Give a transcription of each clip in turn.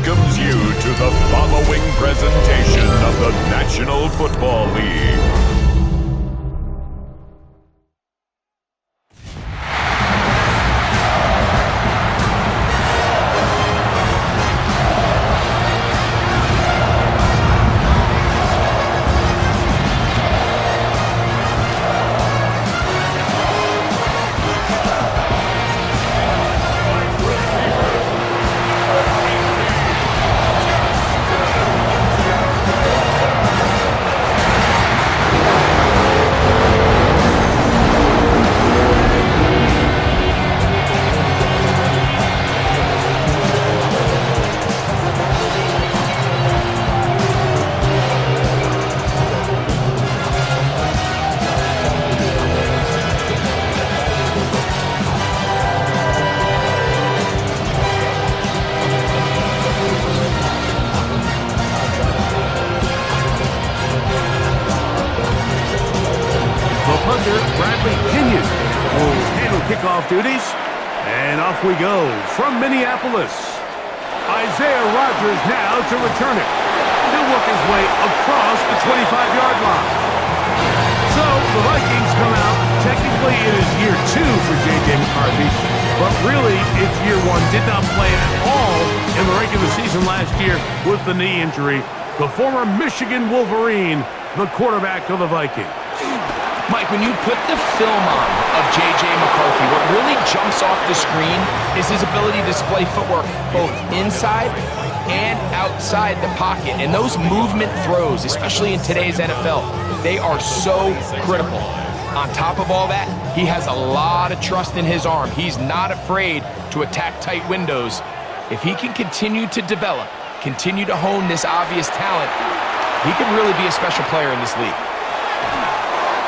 welcomes you to the following presentation of the National Football League. Kickoff duties, and off we go from Minneapolis. Isaiah Rodgers now to return it. He'll work his way across the 25-yard line. So the Vikings come out. Technically, it is year 2 for J.J. McCarthy, but really it's year 1. Did not play at all in the regular season last year with the knee injury. The former Michigan Wolverine, the quarterback of the Vikings. Mike, when you put the film on of J.J. McCarthy, what really jumps off the screen is his ability to display footwork both inside and outside the pocket. And those movement throws, especially in today's NFL, they are so critical. On top of all that, he has a lot of trust in his arm. He's not afraid to attack tight windows. If he can continue to develop, continue to hone this obvious talent, he could really be a special player in this league.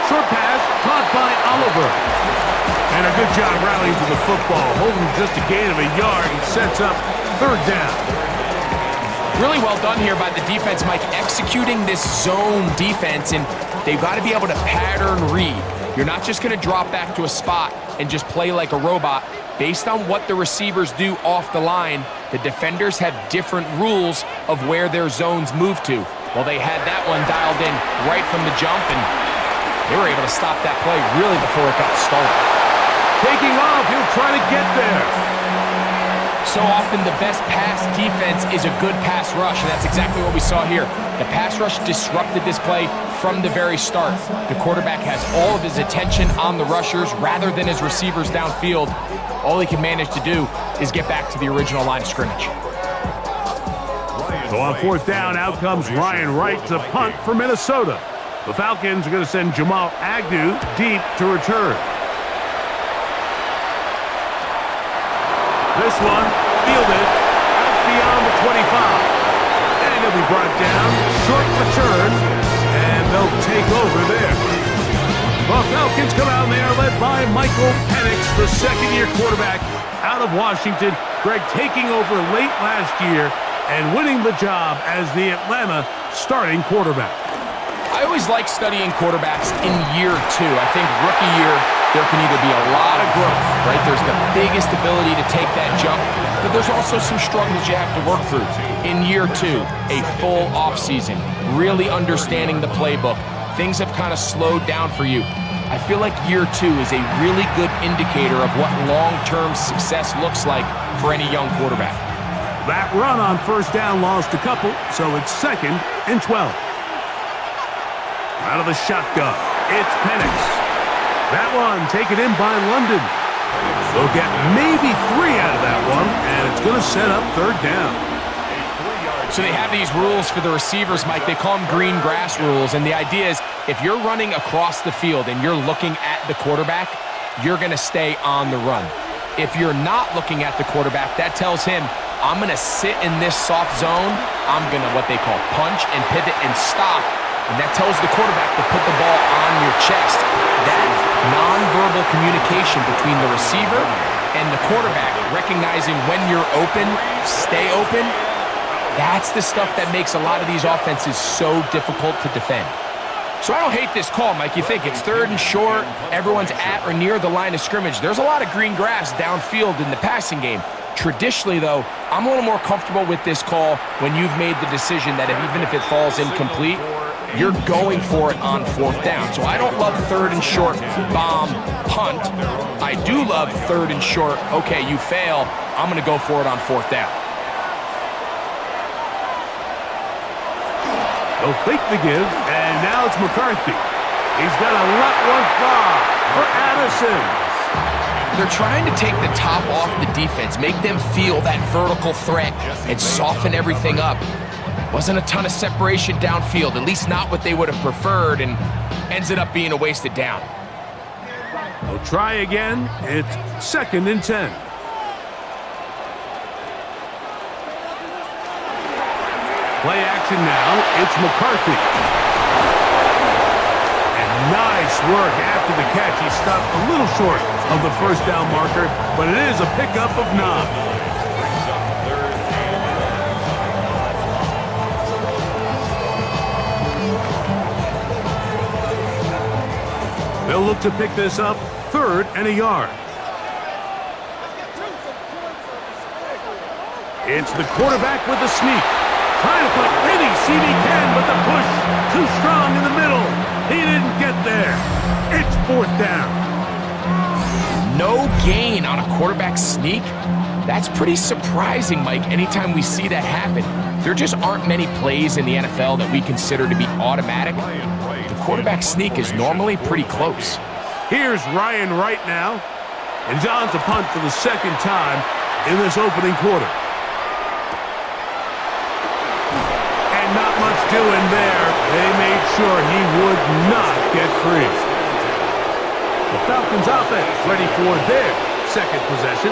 Short pass, caught by Oliver. And a good job rallying to the football, holding just a gain of a yard and sets up third down. Really well done here by the defense, Mike, executing this zone defense, and they've got to be able to pattern read. You're not just going to drop back to a spot and just play like a robot. Based on what the receivers do off the line, the defenders have different rules of where their zones move to. Well, they had that one dialed in right from the jump, and they were able to stop that play really before it got started. Taking off, he'll try to get there. So often the best pass defense is a good pass rush, and that's exactly what we saw here. The pass rush disrupted this play from the very start. The quarterback has all of his attention on the rushers rather than his receivers downfield. All he can manage to do is get back to the original line of scrimmage. So on fourth down, out comes Ryan Wright to punt for Minnesota. The Falcons are going to send Jamal Agnew deep to return. This one fielded out beyond the 25. And he'll be brought down. Short return. And they'll take over there. The Falcons come out and they are led by Michael Penix, the second-year quarterback out of Washington. Greg taking over late last year and winning the job as the Atlanta starting quarterback. I always like studying quarterbacks in year 2. I think rookie year, there can either be a lot of growth, right? There's the biggest ability to take that jump, but there's also some struggles you have to work through. In year 2, a full offseason, really understanding the playbook. Things have kind of slowed down for you. I feel like year 2 is a really good indicator of what long-term success looks like for any young quarterback. That run on first down lost a couple, so it's 2nd and 12. Out of the shotgun, it's Penix. That one taken in by London. They'll get maybe 3 out of that one, and it's going to set up third down. So they have these rules for the receivers, Mike. They call them green grass rules, and the idea is if you're running across the field and you're looking at the quarterback, you're going to stay on the run. If you're not looking at the quarterback, that tells him, I'm going to sit in this soft zone. I'm going to what they call punch and pivot and stop. And that tells the quarterback to put the ball on your chest. That nonverbal communication between the receiver and the quarterback, recognizing when you're open, stay open, that's the stuff that makes a lot of these offenses so difficult to defend. So I don't hate this call, Mike. You think it's 3rd and short, everyone's at or near the line of scrimmage. There's a lot of green grass downfield in the passing game. Traditionally, though, I'm a little more comfortable with this call when you've made the decision that even if it falls incomplete, you're going for it on 4th down. So I don't love 3rd and short, bomb, punt. I do love 3rd and short, okay, you fail, I'm going to go for it on 4th down. They'll fake the give, and now it's McCarthy. He's got to let one fly for Addison. They're trying to take the top off the defense, make them feel that vertical threat, and soften everything up. Wasn't a ton of separation downfield, at least not what they would have preferred, and ends it up being a wasted down. They'll try again. It's 2nd and 10. Play action now. It's McCarthy. And nice work after the catch. He stopped a little short of the 1st down marker, but it is a pickup of 9. They'll look to pick this up, 3rd and a yard. It's the quarterback with the sneak. Trying to put any seed he can, but the push too strong in the middle. He didn't get there. It's 4th down. No gain on a quarterback sneak? That's pretty surprising, Mike, anytime we see that happen. There just aren't many plays in the NFL that we consider to be automatic. The quarterback sneak is normally pretty close. Here's Ryan Wright now. And John's a punt for the 2nd time in this opening quarter. Not much doing there. They made sure he would not get free. The Falcons offense ready for their 2nd possession.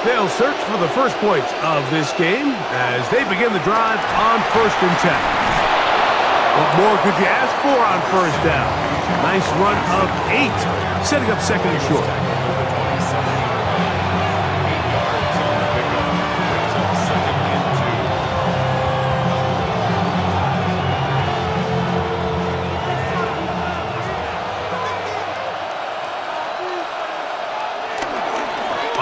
They'll search for the first points of this game as they begin the drive on 1st and 10. What more could you ask for on 1st down? Nice run of 8, setting up 2nd and short.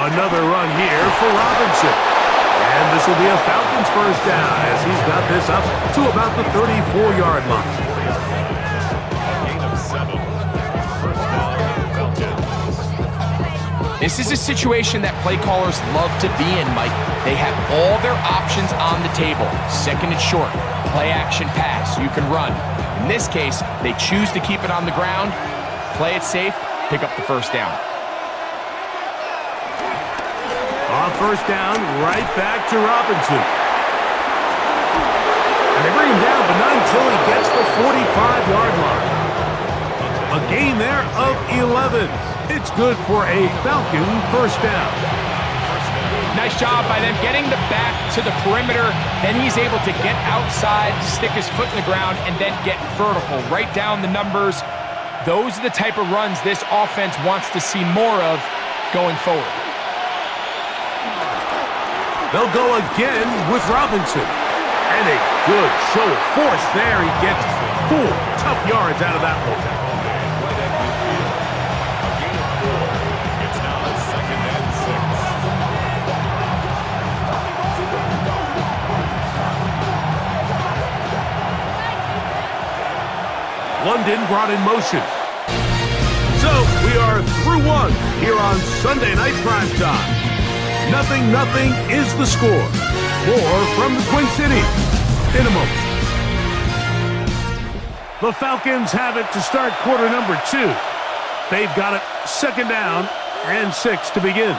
Another run here for Robinson. And this will be a Falcons 1st down as he's got this up to about the 34-yard line. This is a situation that play callers love to be in, Mike. They have all their options on the table. 2nd and short, play action pass, you can run. In this case, they choose to keep it on the ground, play it safe, pick up the 1st down. On 1st down, right back to Robinson. And they bring him down, but not until he gets the 45-yard line. A gain there of 11. It's good for a Falcon 1st down. Nice job by them getting the back to the perimeter. Then he's able to get outside, stick his foot in the ground, and then get vertical. Right down the numbers. Those are the type of runs this offense wants to see more of going forward. They'll go again with Robinson. And a good show of force there. He gets 4 tough yards out of that one. It's now 2nd and 6. London brought in motion. So we are through 1 here on Sunday Night Primetime. 0-0 is the score. More from the Twin Cities in a moment. The Falcons have it to start quarter number 2. They've got it 2nd down and 6 to begin.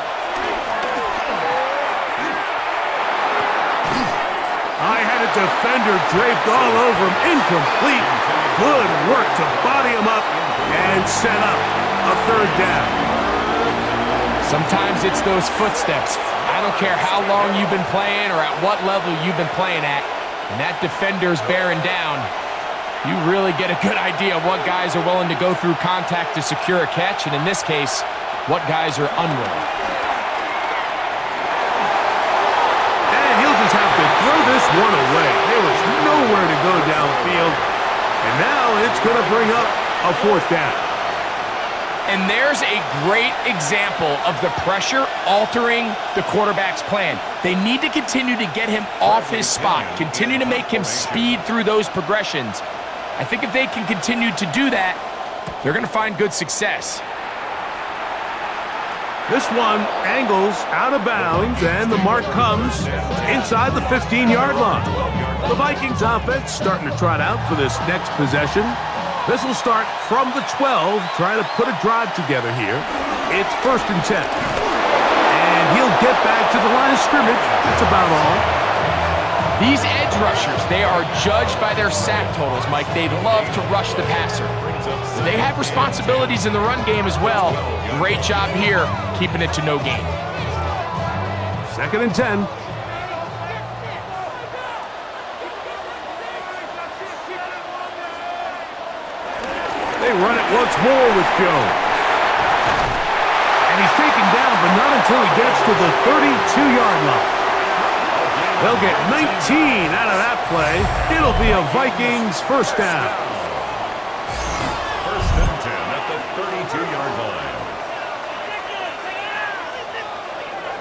I had a defender draped all over him. Incomplete. Good work to body him up and set up a 3rd down. Sometimes it's those footsteps. I don't care how long you've been playing or at what level you've been playing at, and that defender's bearing down. You really get a good idea of what guys are willing to go through contact to secure a catch, and in this case, what guys are unwilling. And he'll just have to throw this one away. There was nowhere to go downfield, and now it's going to bring up a 4th down. And there's a great example of the pressure altering the quarterback's plan. They need to continue to get him off his spot, continue to make him speed through those progressions. I think if they can continue to do that, they're going to find good success. This one angles out of bounds, and the mark comes inside the 15-yard line. The Vikings offense starting to trot out for this next possession. This will start from the 12, trying to put a drive together here. It's 1st and 10. And he'll get back to the line of scrimmage. That's about all. These edge rushers, they are judged by their sack totals, Mike. They love to rush the passer. They have responsibilities in the run game as well. Great job here, keeping it to no gain. 2nd and 10. They run it once more with Jones. And he's taken down, but not until he gets to the 32-yard line. They'll get 19 out of that play. It'll be a Vikings first down. 1st and 10 at the 32-yard line.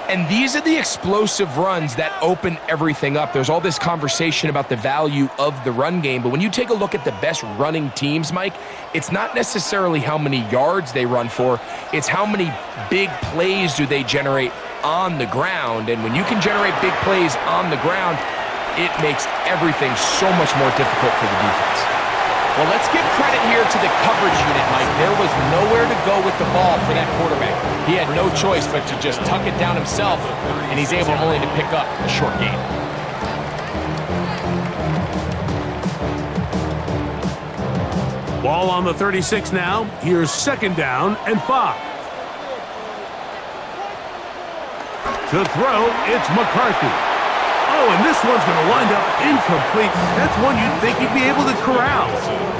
And these are the explosive runs that open everything up. There's all this conversation about the value of the run game, but when you take a look at the best running teams, Mike, it's not necessarily how many yards they run for, it's how many big plays do they generate on the ground. And when you can generate big plays on the ground, it makes everything so much more difficult for the defense. Well, let's give credit here to the coverage unit, Mike. There was nowhere to go with the ball for that quarterback. He had no choice but to just tuck it down himself, and he's able only to pick up a short gain. Ball on the 36 now. Here's 2nd down and 5. To throw, it's McCarthy. Oh, and this one's going to wind up incomplete. That's one you'd think he'd be able to corral.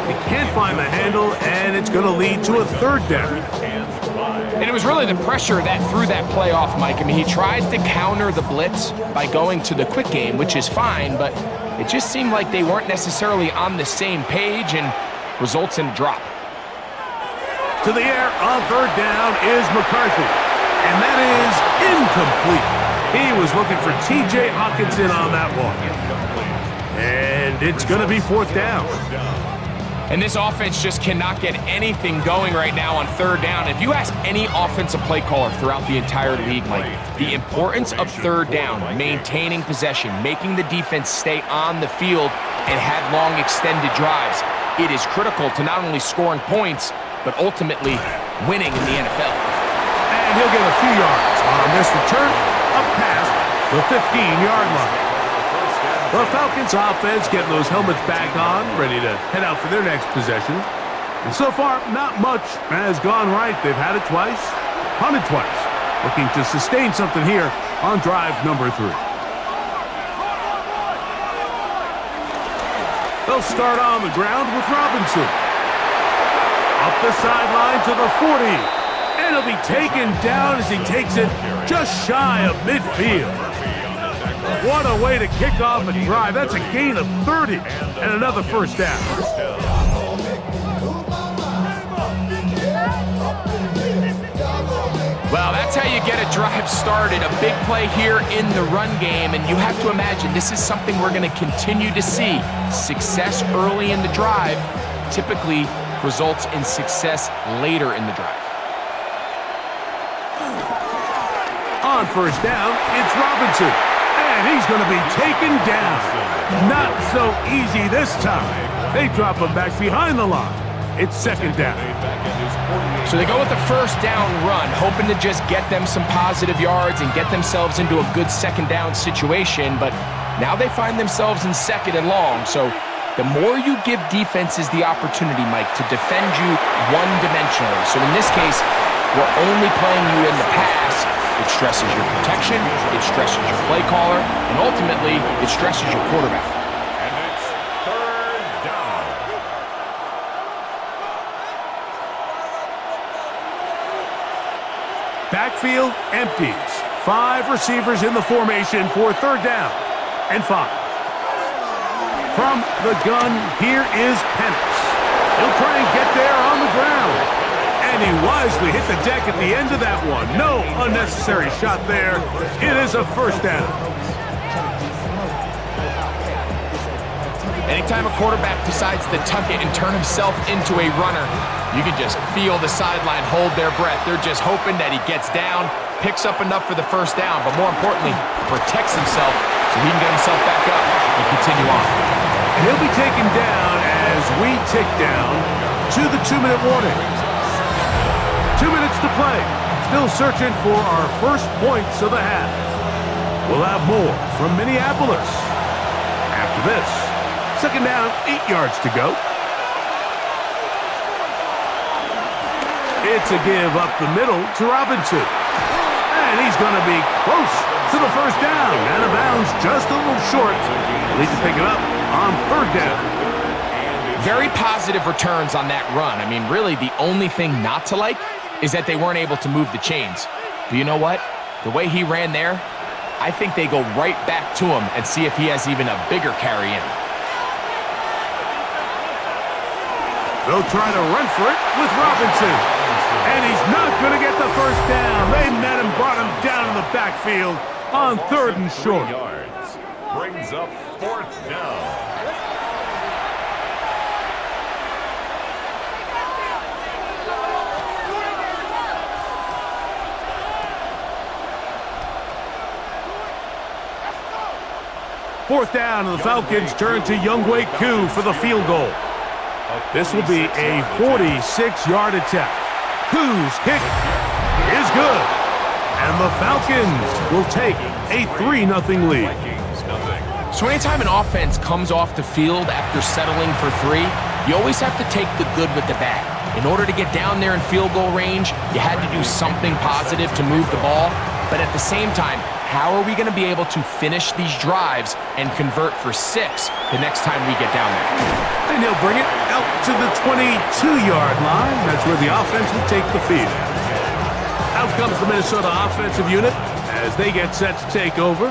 He can't find the handle, and it's going to lead to a 3rd down. And it was really the pressure that threw that play off, Mike. I mean, he tries to counter the blitz by going to the quick game, which is fine, but it just seemed like they weren't necessarily on the same page and results in a drop. To the air on 3rd down is McCarthy, and that is incomplete. He was looking for T.J. Hawkinson on that one. And it's going to be 4th down. And this offense just cannot get anything going right now on 3rd down. If you ask any offensive play caller throughout the entire league, Mike, the importance of 3rd down, maintaining possession, making the defense stay on the field and have long extended drives, it is critical to not only scoring points, but ultimately winning in the NFL. And he'll get a few yards on this return. Up past the 15-yard line. The Falcons offense getting those helmets back on, ready to head out for their next possession. And so far, not much has gone right. They've had it twice, punted twice. Looking to sustain something here on drive number 3. They'll start on the ground with Robinson. Up the sideline to the 40. And he'll be taken down as he takes it just shy of midfield. What a way to kick off a drive. That's a gain of 30 and another first down. Well, that's how you get a drive started. A big play here in the run game, and you have to imagine this is something we're going to continue to see. Success early in the drive typically results in success later in the drive. On 1st down, it's Robinson, and he's going to be taken down. Not so easy this time. They drop him back behind the line. It's 2nd down. So they go with the 1st down run, hoping to just get them some positive yards and get themselves into a good 2nd down situation, but now they find themselves in 2nd and long. So the more you give defenses the opportunity, Mike, to defend you one-dimensionally. So in this case, we're only playing you in the pass. It stresses your protection, it stresses your play caller, and ultimately, it stresses your quarterback. And it's 3rd down. Backfield empties. 5 receivers in the formation for 3rd down and 5. From the gun, here is Penix. He'll try and get there on the ground. And he wisely hit the deck at the end of that one. No unnecessary shot there. It is a first down. Anytime a quarterback decides to tuck it and turn himself into a runner, you can just feel the sideline hold their breath. They're just hoping that he gets down, picks up enough for the first down, but more importantly, protects himself so he can get himself back up and continue on. And he'll be taken down as we tick down to the 2-minute warning. 2 minutes to play. Still searching for our first points of the half. We'll have more from Minneapolis after this. Second down, 8 yards to go. It's a give up the middle to Robinson. And he's going to be close to the first down. Out of bounds, just a little short. At least to pick it up on third down. Very positive returns on that run. I mean, really, the only thing not to like is that they weren't able to move the chains. But you know what? The way he ran there, I think they go right back to him and see if he has even a bigger carry in him. They'll try to run for it with Robinson. And he's not going to get the first down. They met him, brought him down in the backfield on third and short. Yards. Brings up fourth down. Fourth down, and the Falcons turn to Younghoe Koo for the field goal. This will be a 46-yard attempt. Koo's kick is good. And the Falcons will take a 3-0 lead. So anytime an offense comes off the field after settling for 3, you always have to take the good with the bad. In order to get down there in field goal range, you had to do something positive to move the ball. But at the same time, how are we going to be able to finish these drives and convert for 6 the next time we get down there? And he'll bring it out to the 22-yard line. That's where the offense will take the field. Out comes the Minnesota offensive unit as they get set to take over.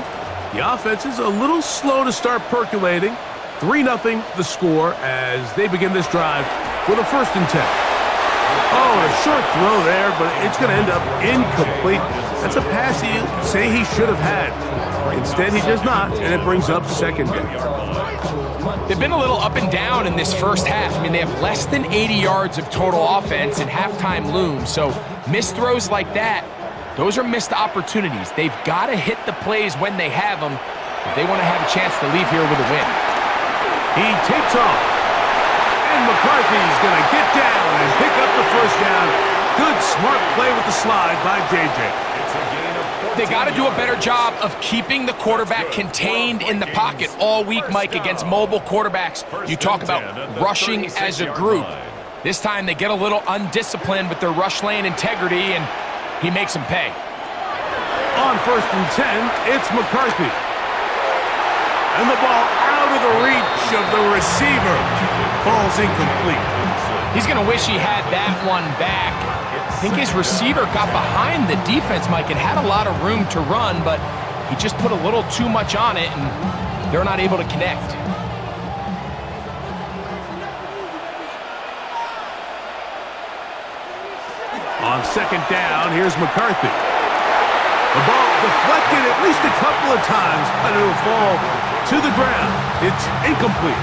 The offense is a little slow to start percolating. 3-0 the score as they begin this drive with a 1st and 10. Oh, a short throw there, but it's going to end up incomplete. That's a pass he'd say he should have had. Instead, he does not, and it brings up 2nd down. They've been a little up and down in this first half. I mean, they have less than 80 yards of total offense and halftime looms. So missed throws like that, those are missed opportunities. They've got to hit the plays when they have them if they want to have a chance to leave here with a win. He takes off. And McCarthy's going to get down and pick up the first down. Good, smart play with the slide by J.J. They got to do a better job of keeping the quarterback contained in the pocket all week, Mike, against mobile quarterbacks. You talk about rushing as a group. This time they get a little undisciplined with their rush lane integrity, and he makes them pay. On 1st and 10, it's McCarthy. And the ball out of the reach of the receiver. Falls incomplete. He's going to wish he had that one back. I think his receiver got behind the defense, Mike, and had a lot of room to run, but he just put a little too much on it, and they're not able to connect. On 2nd down, here's McCarthy. The ball deflected at least a couple of times, but it'll fall to the ground. It's incomplete.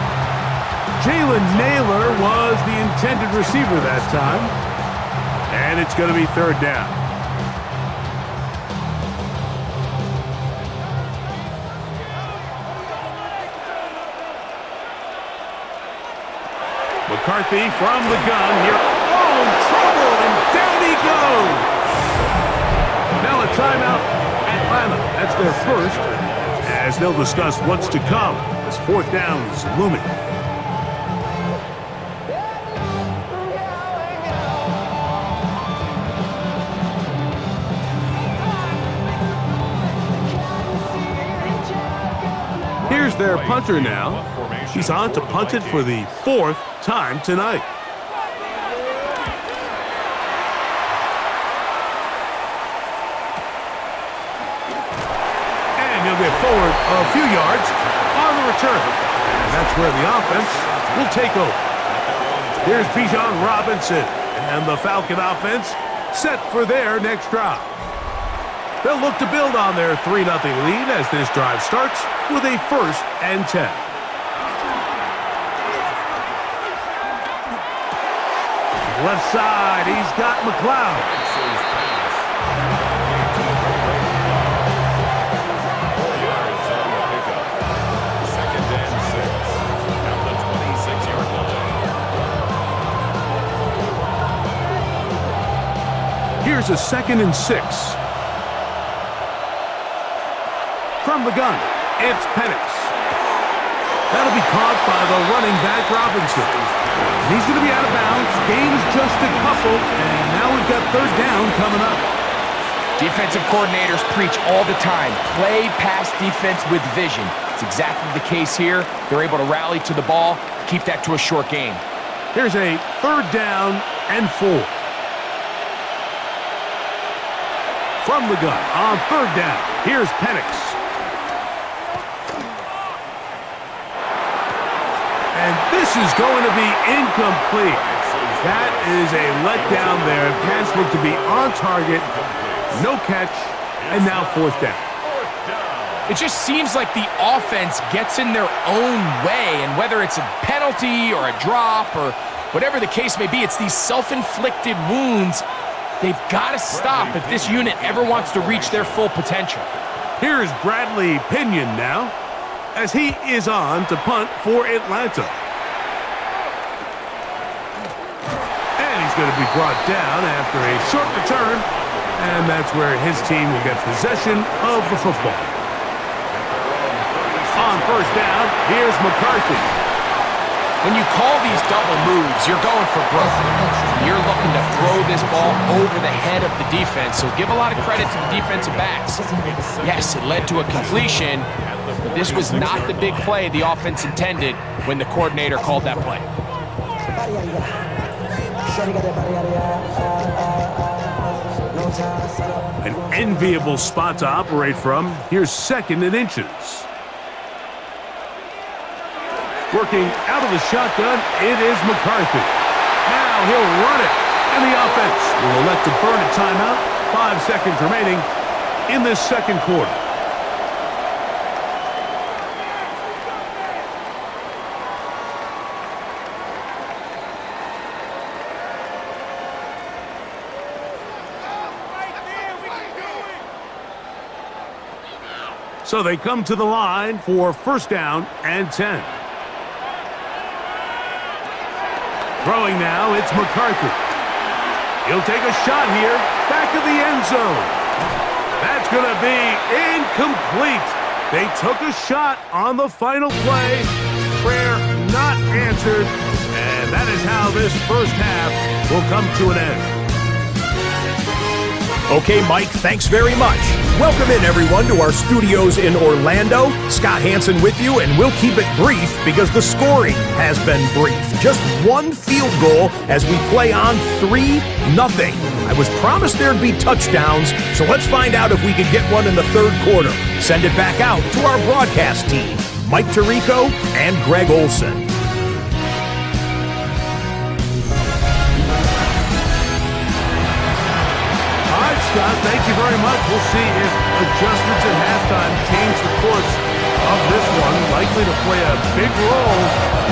Jalen Naylor was the intended receiver that time. And it's going to be 3rd down. McCarthy from the gun here. Oh, in trouble, and down he goes. Now a timeout, Atlanta. That's their first, as they'll discuss what's to come as 4th down is looming. Here's their punter now. He's on to punt it for the 4th time tonight. And he'll get forward a few yards on the return. And that's where the offense will take over. Here's Bijan Robinson. and the Falcon offense set for their next drive. They'll look to build on their 3-0 lead as this drive starts with a 1st and 10. Left side, he's got McLeod. Here's a 2nd and 6. From the gun, it's Penix. That'll be caught by the running back Robinson. He's going to be out of bounds. Gains just a couple, and now we've got 3rd down coming up. Defensive coordinators preach all the time, play pass defense with vision. It's exactly the case here. They're able to rally to the ball, keep that to a short game. Here's a 3rd down and 4. From the gun on 3rd down, here's Penix. And this is going to be incomplete. That is a letdown there. Pass looked to be on target. No catch. And now 4th down. It just seems like the offense gets in their own way. And whether it's a penalty or a drop or whatever the case may be, it's these self-inflicted wounds. They've got to stop if this unit ever wants to reach their full potential. Here's Bradley Pinion now, as he is on to punt for Atlanta. And he's going to be brought down after a short return, and that's where his team will get possession of the football. On 1st down, here's McCarthy. When you call these double moves, you're going for broke. You're looking to throw this ball over the head of the defense, so give a lot of credit to the defensive backs. Yes, it led to a completion, but this was not the big play the offense intended when the coordinator called that play. An enviable spot to operate from. Here's 2nd and inches. Working out of the shotgun, it is McCarthy. Now he'll run it, and the offense will elect to burn a timeout. 5 seconds remaining in this 2nd quarter. So they come to the line for 1st down and 10. Throwing now, it's McCarthy. He'll take a shot here, back of the end zone. That's going to be incomplete. They took a shot on the final play. Prayer not answered, and that is how this 1st half will come to an end. Okay, Mike, thanks very much. Welcome in, everyone, to our studios in Orlando. Scott Hansen with you, and we'll keep it brief because the scoring has been brief. Just 1 field goal as we play on 3-0. I was promised there'd be touchdowns, so let's find out if we could get one in the 3rd quarter. Send it back out to our broadcast team, Mike Tirico and Greg Olson. Scott, thank you very much. We'll see if adjustments at halftime change the course of this one. Likely to play a big role.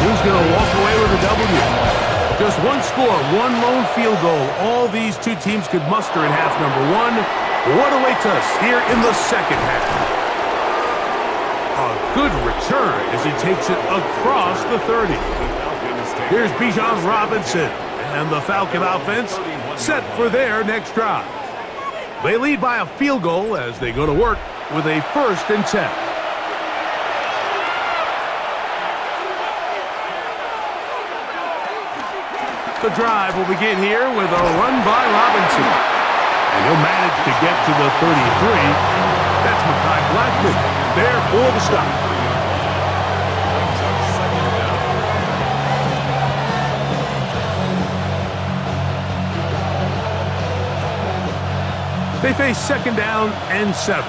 Who's going to walk away with a W? Just 1 score, 1 lone field goal. All these 2 teams could muster in half number 1. What awaits us here in the 2nd half? A good return as he takes it across the 30. Here's Bijan Robinson, and the Falcon offense set for their next drive. They lead by a field goal as they go to work with a 1st and 10. The drive will begin here with a run by Robinson. And he'll manage to get to the 33. That's Mekhi Blackman there for the stop. They face 2nd down and 7.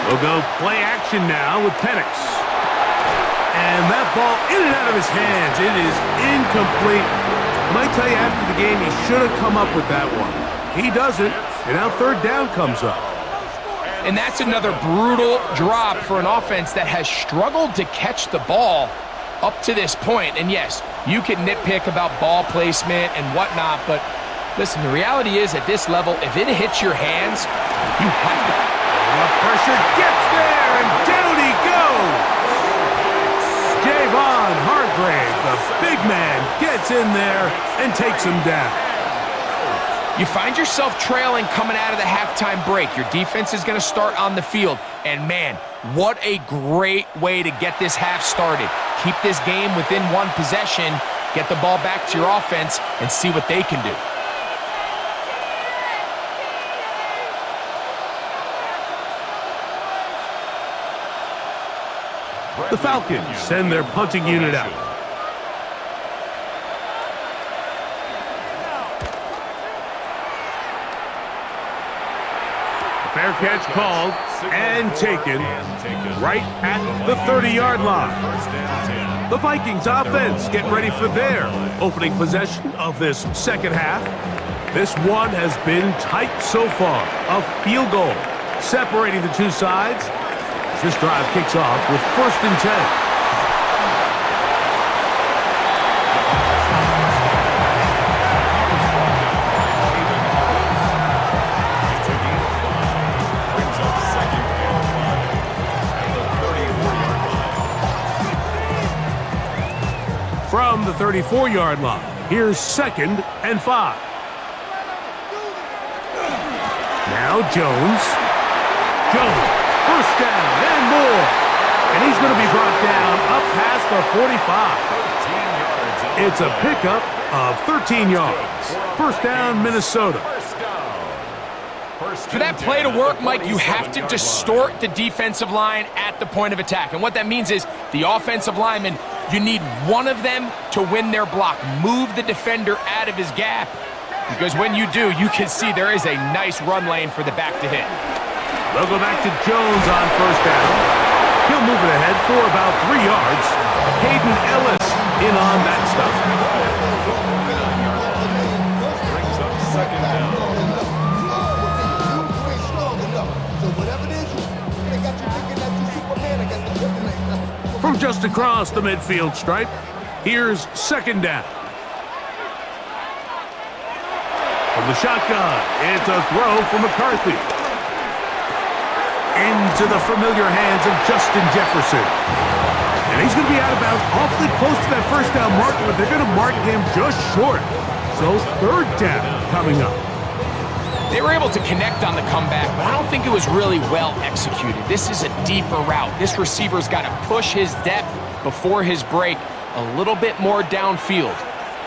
We'll go play action now with Penix. And that ball in and out of his hands. It is incomplete. I might tell you after the game he should have come up with that one. He doesn't, and now third down comes up. And that's another brutal drop for an offense that has struggled to catch the ball up to this point. And yes, you can nitpick about ball placement and whatnot, but listen, the reality is at this level, if it hits your hands, you have to. The pressure gets there, and down he goes. Javon Hargrave, the big man, gets in there and takes him down. You find yourself trailing coming out of the halftime break. Your defense is going to start on the field. And man, what a great way to get this half started. Keep this game within one possession, get the ball back to your offense, and see what they can do. The Falcons send their punting unit out. Fair catch called and taken right at the 30-yard line. The Vikings offense getting ready for their opening possession of this second half. This one has been tight so far. A field goal separating the two sides as this drive kicks off with 1st and 10. From the 34-yard line, here's 2nd and 5. Now Jones. Jones, 1st down and more. And he's going to be brought down up past the 45. It's a pickup of 13 yards. 1st down, Minnesota. For that play to work, Mike, you have to distort the defensive line at the point of attack. And what that means is the offensive lineman, you need one of them to win their block. Move the defender out of his gap. Because when you do, you can see there is a nice run lane for the back to hit. They'll go back to Jones on 1st down. He'll move it ahead for about 3 yards. Hayden Ellis in on that stuff. Brings up 2nd down. From just across the midfield stripe, here's 2nd down. From the shotgun, it's a throw from McCarthy. Into the familiar hands of Justin Jefferson. And he's going to be out of bounds awfully close to that 1st down marker, but they're going to mark him just short. So 3rd down coming up. They were able to connect on the comeback, but I don't think it was really well executed. This is a deeper route. This receiver's got to push his depth before his break a little bit more downfield.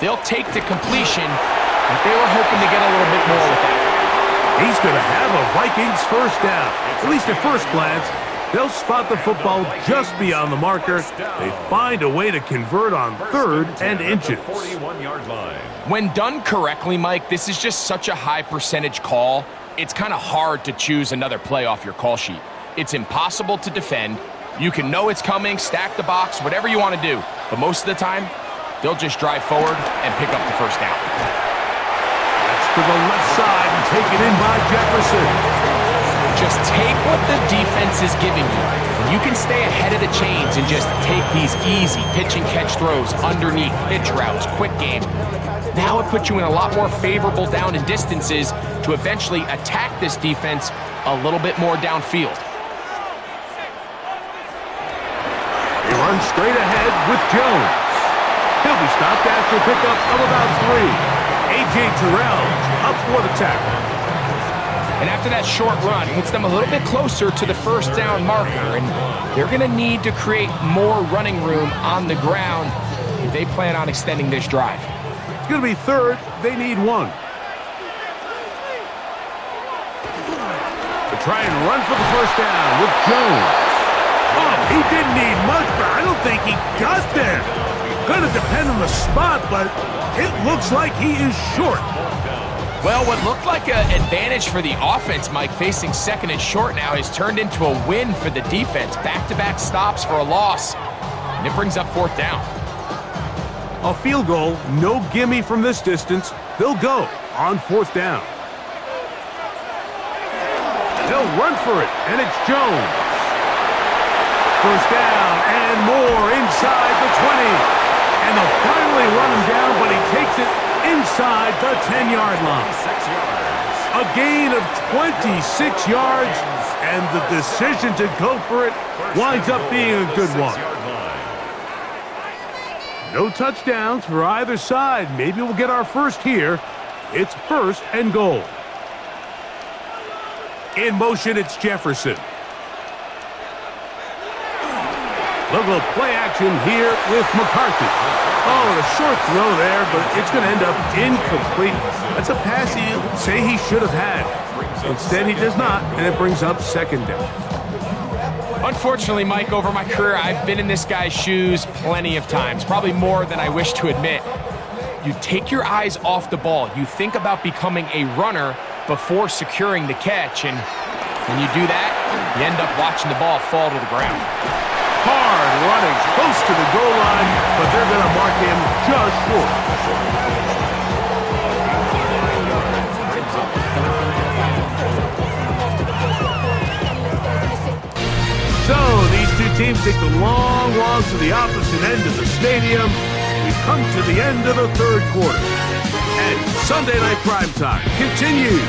They'll take the completion, but they were hoping to get a little bit more with that. He's going to have a Vikings 1st down. At least at first glance, they'll spot the football just beyond the marker. They find a way to convert on 3rd and inches. 41-yard line. When done correctly, Mike, this is just such a high percentage call. It's kind of hard to choose another play off your call sheet. It's impossible to defend. You can know it's coming, stack the box, whatever you want to do. But most of the time, they'll just drive forward and pick up the 1st down. That's to the left side and taken in by Jefferson. Just take what the defense is giving you. And you can stay ahead of the chains and just take these easy pitch and catch throws underneath, pitch routes, quick game. Now it puts you in a lot more favorable down and distances to eventually attack this defense a little bit more downfield. He runs straight ahead with Jones. He'll be stopped after a pickup of about 3. A.J. Terrell up for the tackle. And after that short run, puts them a little bit closer to the 1st down marker. And they're going to need to create more running room on the ground if they plan on extending this drive. It's going to be 3rd. They need 1. They try and run for the 1st down with Jones. Oh, he didn't need much, but I don't think he got there. Going to depend on the spot, but it looks like he is short. Well, what looked like an advantage for the offense, Mike, facing 2nd and short now, has turned into a win for the defense. Back-to-back stops for a loss. And it brings up 4th down. A field goal, no gimme from this distance. They'll go on 4th down. They'll run for it, and it's Jones. 1st down and more inside the 20. And they'll finally run him down, but he takes it inside the 10-yard line. A gain of 26 yards, and the decision to go for it winds up being a good one. No touchdowns for either side. Maybe we'll get our first here. It's 1st and goal. In motion, it's Jefferson. Local play action here with McCarthy. Oh, a short throw there, but it's going to end up incomplete. That's a pass he'll say he should have had. Instead, he does not, and it brings up 2nd down. Unfortunately, Mike, over my career, I've been in this guy's shoes plenty of times, probably more than I wish to admit. You take your eyes off the ball. You think about becoming a runner before securing the catch, and when you do that, you end up watching the ball fall to the ground. Hard running close to the goal line, but they're going to mark him just short. So these two teams take the long walk to the opposite end of the stadium. We come to the end of the 3rd quarter. And Sunday Night Primetime continues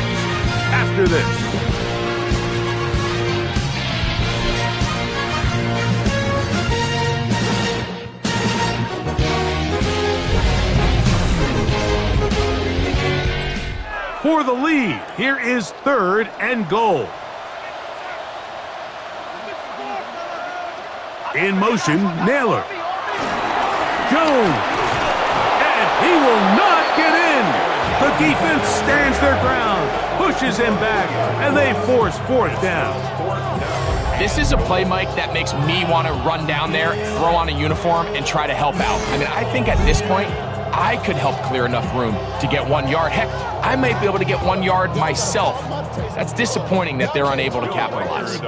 after this. For the lead, here is 3rd and goal. In motion, Naylor. Jones. And he will not get in. The defense stands their ground, pushes him back, and they force 4th down. This is a play, Mike, that makes me want to run down there, throw on a uniform, and try to help out. I mean, I think at this point, I could help clear enough room to get 1 yard. Heck, I might be able to get 1 yard myself. That's disappointing that they're unable to capitalize.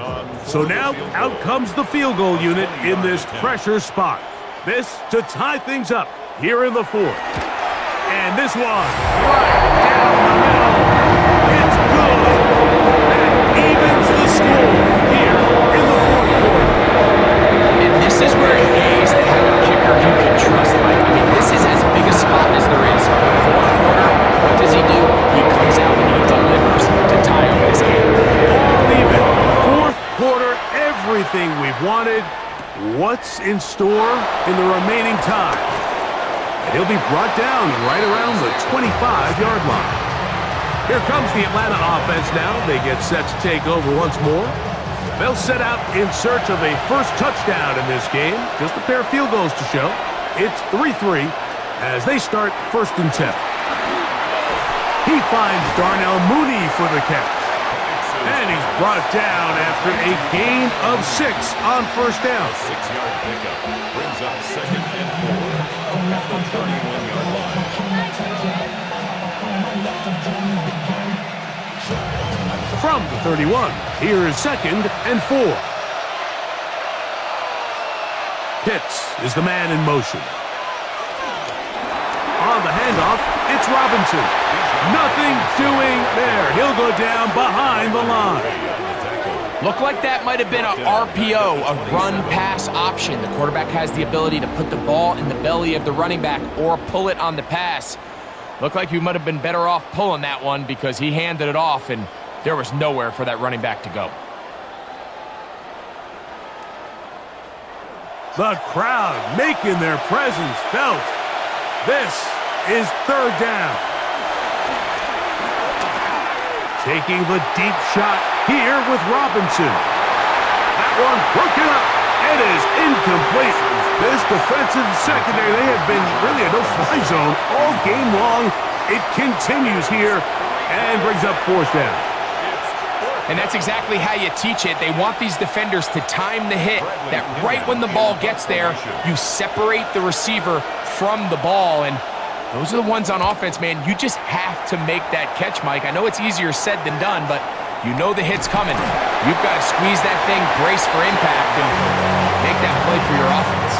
So now, out comes the field goal unit in this pressure spot. This to tie things up here in the 4th. And this one, right down the middle. It's good. That evens the score here in the 4th quarter. And this is where it pays to have a kicker you can trust, Mike. I mean, this is as big a spot as there is. 4th quarter, what does he do? He comes out and he delivers to tie up this game. All even. 4th quarter, everything we've wanted. What's in store in the remaining time? And he'll be brought down right around the 25-yard line. Here comes the Atlanta offense now. They get set to take over once more. They'll set out in search of a first touchdown in this game. Just a pair of field goals to show. It's 3-3 as they start 1st and 10. He finds Darnell Mooney for the catch. And he's brought down after a gain of 6 on 1st down. 6-yard pickup brings up 2nd and 4 at the 31-yard line. From the 31, here is 2nd and 4. Pitts is the man in motion. On the handoff, it's Robinson. Nothing doing there. He'll go down behind the line. Looked like that might have been a RPO, a run-pass option. The quarterback has the ability to put the ball in the belly of the running back or pull it on the pass. Looked like he might have been better off pulling that one because he handed it off, and there was nowhere for that running back to go. The crowd making their presence felt. This is 3rd down. Taking the deep shot here with Robinson. That one broken up. It is incomplete. This defensive secondary, they have been really a no-fly zone all game long. It continues here and brings up 4th down. And that's exactly how you teach it. They want these defenders to time the hit, that right when the ball gets there, you separate the receiver from the ball. And those are the ones on offense, man. You just have to make that catch, Mike. I know it's easier said than done, but you know the hit's coming. You've got to squeeze that thing, brace for impact, and make that play for your offense.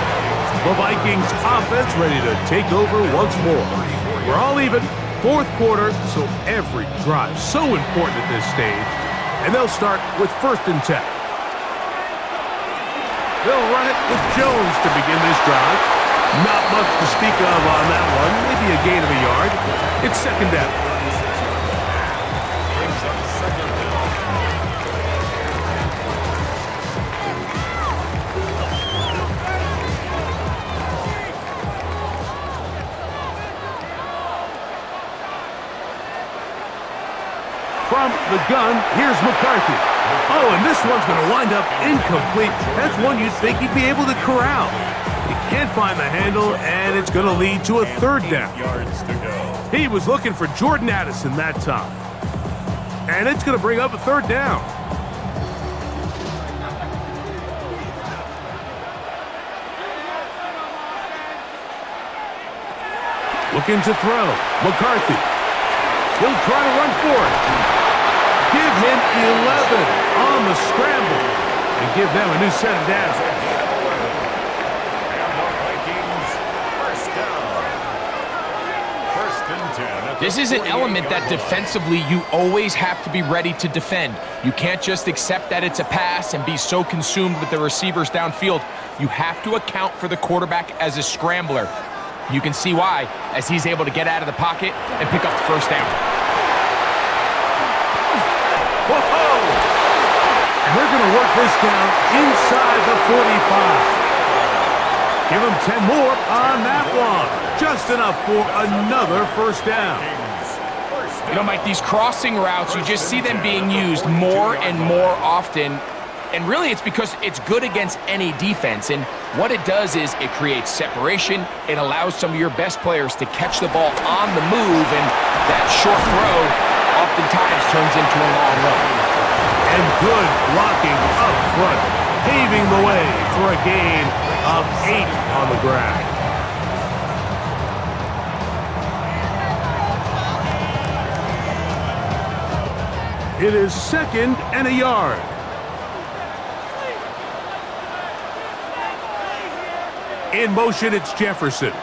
The Vikings offense ready to take over once more. We're all even, fourth quarter, so every drive so important at this stage. And they'll start with 1st and 10. They'll run it with Jones to begin this drive. Not much to speak of on that one. Maybe a gain of a yard. It's 2nd down. From the gun, here's McCarthy. Oh, and this one's going to wind up incomplete. That's one you'd think he'd be able to corral. He can't find the handle, and it's going to lead to a 3rd down. He was looking for Jordan Addison that time. And it's going to bring up a 3rd down. Looking to throw. McCarthy. He'll try to run for it. Give him 11 on the scramble and give them a new set of downs. This is an element that defensively you always have to be ready to defend. You can't just accept that it's a pass and be so consumed with the receivers downfield. You have to account for the quarterback as a scrambler. You can see why, as he's able to get out of the pocket and pick up the 1st down. Whoa! And they're going to work this down inside the 45. Give him 10 more on that one. Just enough for another 1st down. You know, Mike, these crossing routes, you just see them being used more and more often. And really, it's because it's good against any defense. And what it does is it creates separation. It allows some of your best players to catch the ball on the move. And that short throw oftentimes turns into a long run. And good blocking up front, paving the way for a gain of 8 on the ground. It is 2nd and a yard. In motion, it's Jefferson.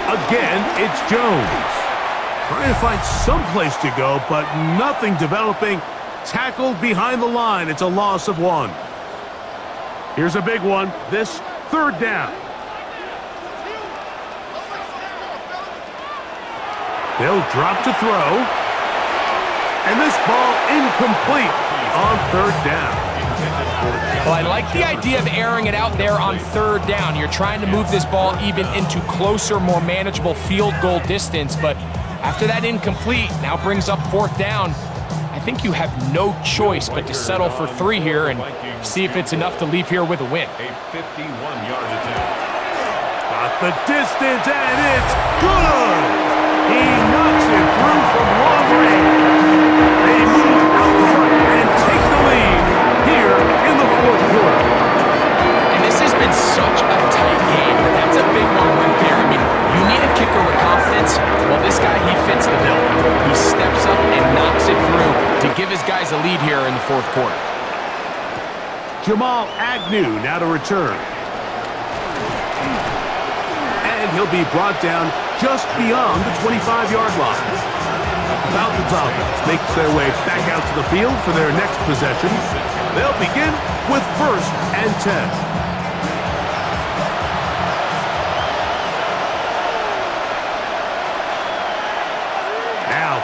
Again, it's Jones. Trying to find some place to go, but nothing developing. Tackled behind the line. It's a loss of 1. Here's a big one. This 3rd down. They'll drop to throw. And this ball incomplete on 3rd down. Well, I like the idea of airing it out there on 3rd down. You're trying to move this ball even into closer, more manageable field goal distance, but after that incomplete, now brings up 4th down. I think you have no choice but to settle for 3 here and see if it's enough to leave here with a win. A 51-yard attempt. Got the distance, and it's good! He knocks it through from long range. They move out front and take the lead here in the 4th quarter. And this has been such a tight game, but that's a big one right there. I mean, you need a kicker with confidence. Well, this guy, he fits the bill. He steps up and knocks it through to give his guys a lead here in the 4th quarter. Jamal Agnew now to return. And he'll be brought down just beyond the 25-yard line. The Falcons offense makes their way back out to the field for their next possession. They'll begin with 1st and 10.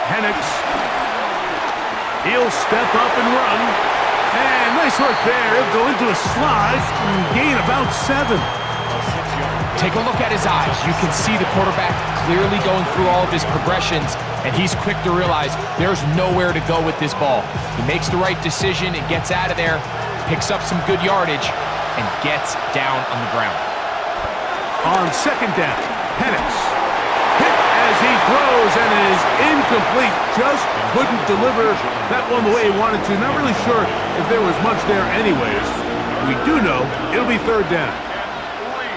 Penix. He'll step up and run. And nice work there. He'll go into a slide and gain about 7. Take a look at his eyes. You can see the quarterback clearly going through all of his progressions, and he's quick to realize there's nowhere to go with this ball. He makes the right decision and gets out of there, picks up some good yardage, and gets down on the ground. On 2nd down, Penix. As he throws and is incomplete, just couldn't deliver that one the way he wanted to. Not really sure if there was much there anyways. We do know it'll be 3rd down.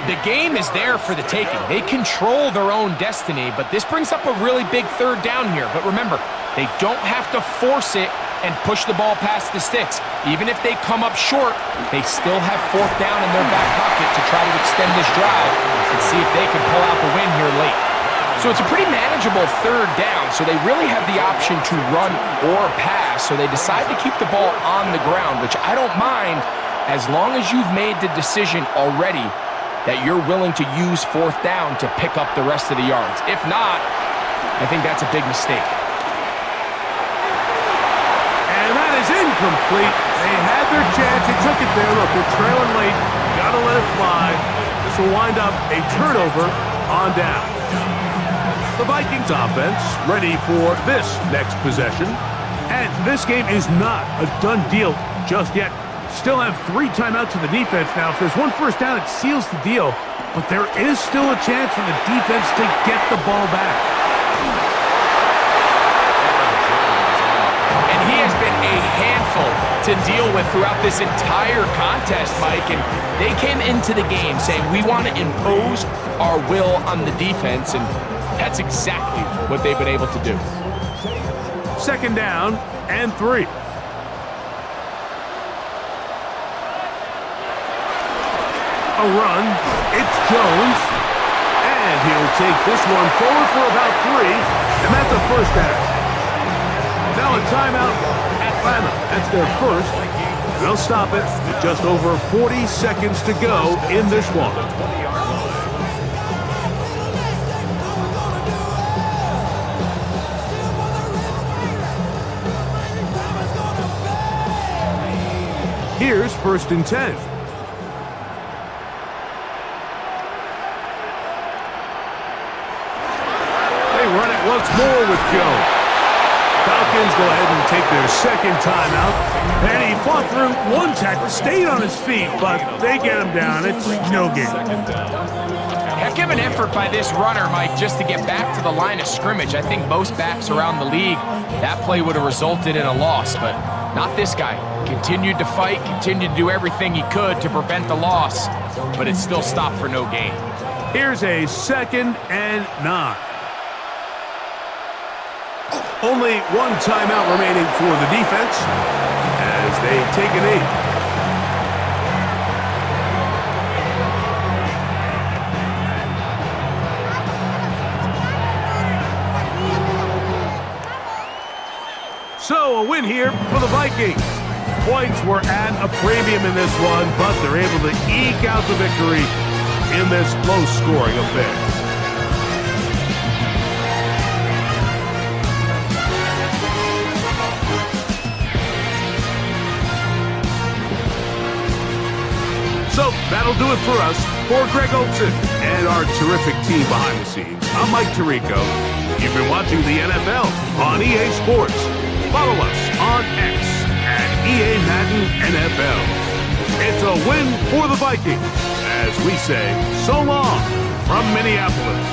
The game is there for the taking. They control their own destiny, but this brings up a really big 3rd down here. But remember, they don't have to force it and push the ball past the sticks. Even if they come up short, they still have 4th down in their back pocket to try to extend this drive and see if they can pull out the win here late. So it's a pretty manageable 3rd down, so they really have the option to run or pass, so they decide to keep the ball on the ground, which I don't mind as long as you've made the decision already that you're willing to use 4th down to pick up the rest of the yards. If not, I think that's a big mistake. And that is incomplete. They had their chance. They took it there. Look, they're trailing late. Got to let it fly. This will wind up a turnover on down. The Vikings offense ready for this next possession. And this game is not a done deal just yet. Still have 3 timeouts to the defense now. If there's one first down, it seals the deal. But there is still a chance for the defense to get the ball back. And he has been a handful to deal with throughout this entire contest, Mike. And they came into the game saying, we want to impose our will on the defense. And that's exactly what they've been able to do. 2nd down and 3. A run. It's Jones. And he'll take this one forward for about 3. And that's a 1st down. Now a timeout, Atlanta. That's their 1st. They'll stop it with just over 40 seconds to go in this one. Here's 1st and 10. They run it once more with Joe. Falcons go ahead and take their 2nd timeout. And he fought through one tackle, stayed on his feet, but they get him down. It's no game. Heck of an effort by this runner, Mike, just to get back to the line of scrimmage. I think most backs around the league, that play would have resulted in a loss, but not this guy. Continued to fight, continued to do everything he could to prevent the loss, but it still stopped for no gain. Here's a 2nd and 9. Only 1 timeout remaining for the defense as they take an 8. So a win here for the Vikings. Points were at a premium in this one, but they're able to eke out the victory in this low-scoring affair. So that'll do it for us. For Greg Olson and our terrific team behind the scenes, I'm Mike Tirico. You've been watching the NFL on EA Sports. Follow us on X at EA Madden NFL. It's a win for the Vikings as we say so long from Minneapolis.